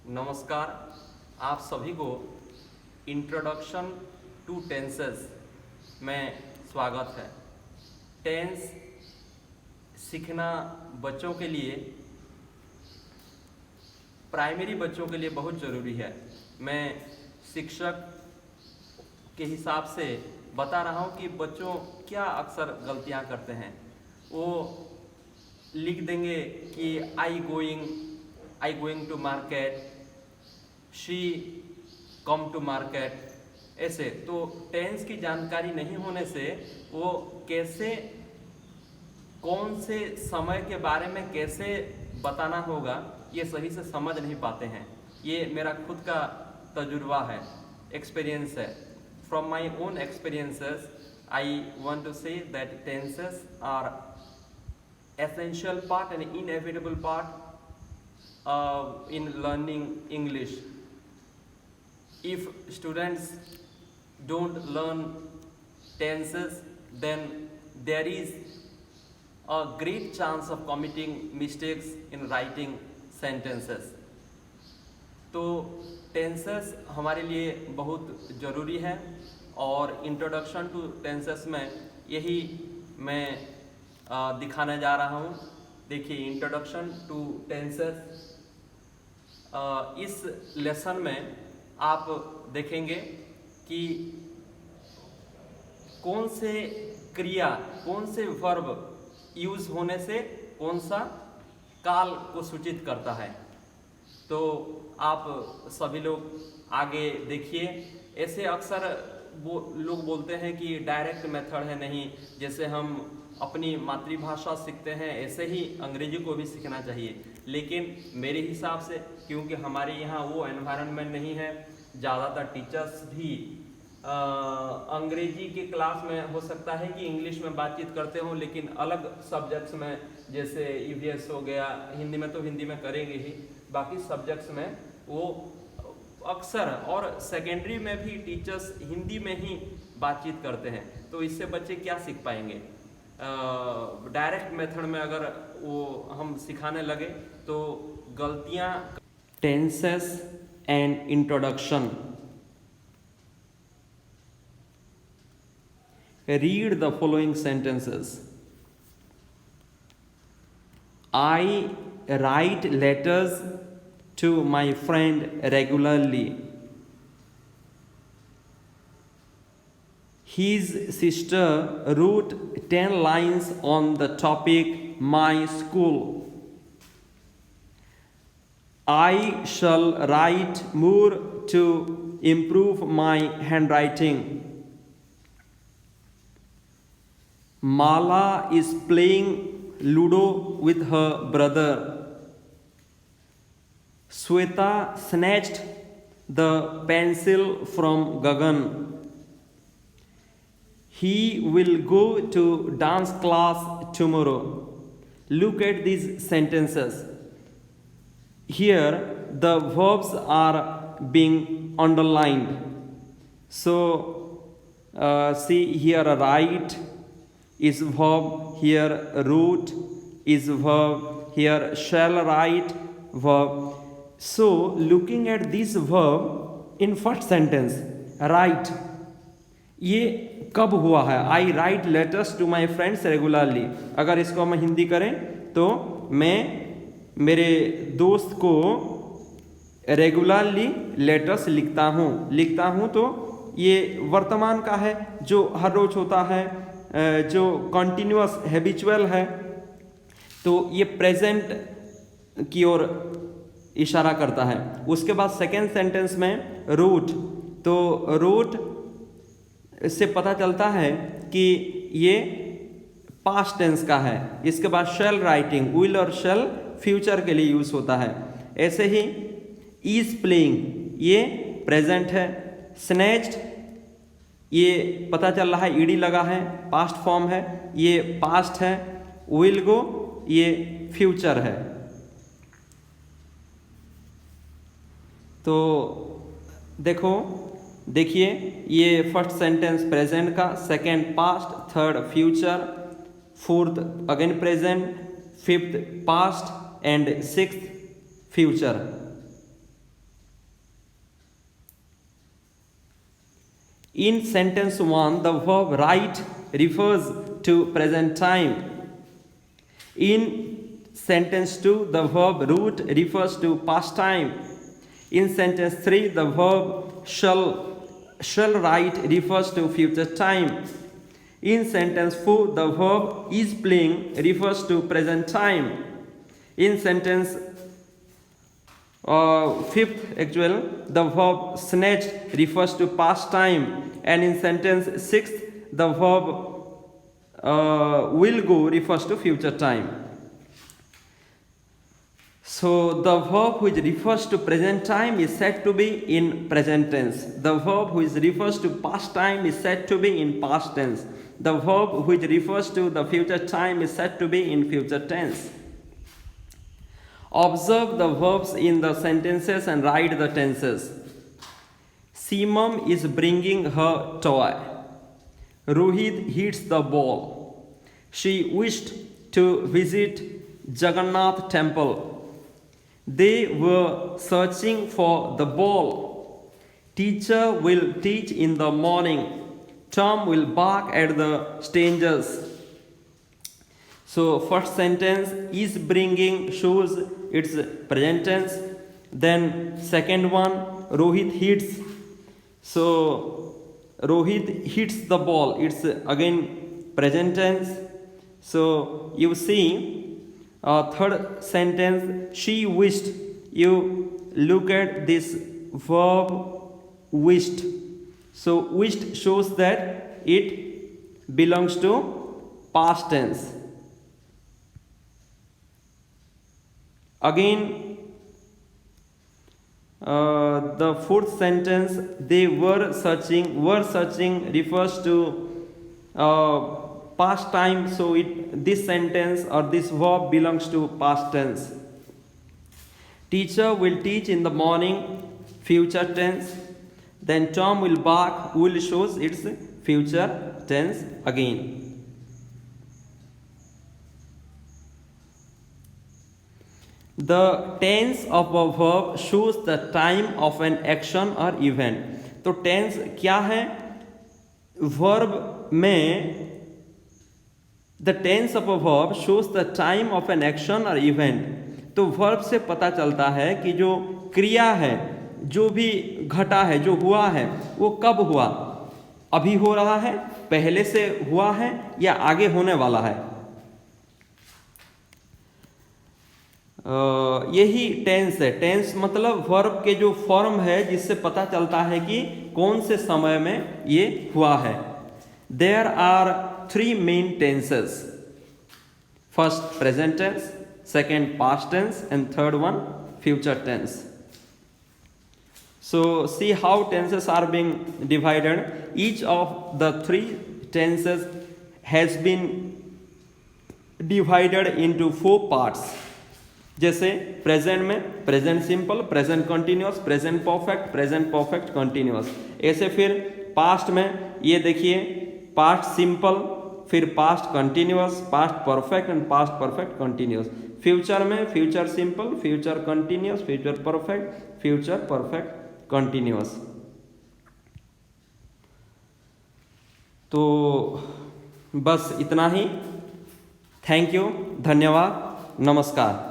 नमस्कार। आप सभी को इंट्रोडक्शन टू टेंसेस में स्वागत है। टेंस सीखना बच्चों के लिए, प्राइमरी बच्चों के लिए बहुत ज़रूरी है। मैं शिक्षक के हिसाब से बता रहा हूँ कि बच्चों क्या अक्सर गलतियाँ करते हैं। वो लिख देंगे कि I going to market, she come to market, ऐसे। तो टेंस की जानकारी नहीं होने से वो कैसे, कौन से समय के बारे में कैसे बताना होगा, ये सही से समझ नहीं पाते हैं। ये मेरा खुद का तजुर्बा है, एक्सपीरियंस है। From my own experiences I want to say that tenses are essential part and inevitable part in learning English. If students don't learn tenses, then there is a great chance of committing mistakes in writing sentences. तो tenses हमारे लिए बहुत ज़रूरी है और introduction to tenses में यही मैं दिखाने जा रहा हूँ। देखिए, इंट्रोडक्शन टू टेंसेस, इस लेसन में आप देखेंगे कि कौन से क्रिया, कौन से वर्ब यूज होने से कौन सा काल को सूचित करता है। तो आप सभी लोग आगे देखिए। ऐसे अक्सर वो लोग बोलते हैं कि डायरेक्ट मेथड है, नहीं जैसे हम अपनी मातृभाषा सीखते हैं ऐसे ही अंग्रेजी को भी सीखना चाहिए। लेकिन मेरे हिसाब से, क्योंकि हमारे यहाँ वो एनवायरनमेंट नहीं है, ज़्यादातर टीचर्स भी अंग्रेजी के क्लास में हो सकता है कि इंग्लिश में बातचीत करते हों, लेकिन अलग सब्जेक्ट्स में जैसे ईवीएस हो गया, हिंदी में तो हिंदी में करेंगे ही, बाकी सब्जेक्ट्स में वो अक्सर, और सेकेंडरी में भी टीचर्स हिंदी में ही बातचीत करते हैं। तो इससे बच्चे क्या सीख पाएंगे? डायरेक्ट मेथड में अगर वो हम सिखाने लगे तो गलतियां। Tenses and introduction. Read the following sentences. I write letters to my friend regularly. His sister wrote 10 lines on the topic my school. I shall write more to improve my handwriting. Mala is playing Ludo with her brother. Sweta snatched the pencil from Gagan. He will go to dance class tomorrow. Look at these sentences. Here the verbs are being underlined. So see here, write is verb, here wrote is verb, here shall write verb. So looking at this verb in first sentence, write, ये कब हुआ है? I write letters to my friends regularly. अगर इसको हम हिंदी करें तो मैं मेरे दोस्त को रेगुलरली लेटर्स लिखता हूँ। तो ये वर्तमान का है, जो हर रोज होता है, जो कॉन्टिन्यूअस हैबिचुअल है। तो ये प्रेजेंट की ओर इशारा करता है। उसके बाद सेकेंड सेंटेंस में रोट, तो रोट से पता चलता है कि ये पास्ट टेंस का है। इसके बाद शेल राइटिंग, विल और शेल फ्यूचर के लिए यूज होता है। ऐसे ही इज प्लेइंग, ये प्रेजेंट है। स्नैच्ड, ये पता चल रहा है ईडी लगा है, पास्ट फॉर्म है, ये पास्ट है। विल गो, ये फ्यूचर है। तो देखिए, ये फर्स्ट सेंटेंस प्रेजेंट का, second past, third future, fourth again present, fifth past and sixth future. In sentence 1, the verb write refers to present time. In sentence 2, the verb root refers to past time. In sentence 3, the verb shall write refers to future time. In sentence 4, the verb is playing refers to present time. In sentence 5th, the verb snatch refers to past time. And in sentence 6th, the verb will go refers to future time. So the verb which refers to present time is said to be in present tense. The verb which refers to past time is said to be in past tense. The verb which refers to the future time is said to be in future tense. Observe the verbs in the sentences and write the tenses. Simam is bringing her toy. Rohit hits the ball. She wished to visit Jagannath temple. They were searching for the ball. Teacher will teach in the morning. Tom will bark at the strangers. So first sentence is bringing shows its present tense. Then second one, Rohit hits. So Rohit hits the ball. It's again present tense. So you see third sentence, she wished. You look at this verb wished. So wished shows that it belongs to past tense. Again, the fourth sentence, they were searching refers to past time, so this sentence or this verb belongs to past tense. Teacher will teach in the morning, future tense. Then Tom will bark, will shows its future tense again. The tense of a verb shows the time of an action or event. तो tense क्या है? Verb में the tense of a verb shows the time of an action or event. तो verb से पता चलता है कि जो क्रिया है, जो भी घटा है, जो हुआ है, वो कब हुआ, अभी हो रहा है, पहले से हुआ है या आगे होने वाला है. यही टेंस है. टेंस मतलब वर्ब के जो फॉर्म है जिससे पता चलता है कि कौन से समय में ये हुआ है. There are 3 main tenses. First present tense, second past tense and third one future tense. So see how tenses are being divided. Each of the 3 tenses has been divided into 4 parts. जैसे present में present simple, present continuous, present perfect continuous. ऐसे फिर past में ये देखिए, past simple, फिर past continuous, past perfect and past perfect continuous. Future में future simple, future continuous, future perfect continuous. तो बस इतना ही. थैंक यू, धन्यवाद, नमस्कार.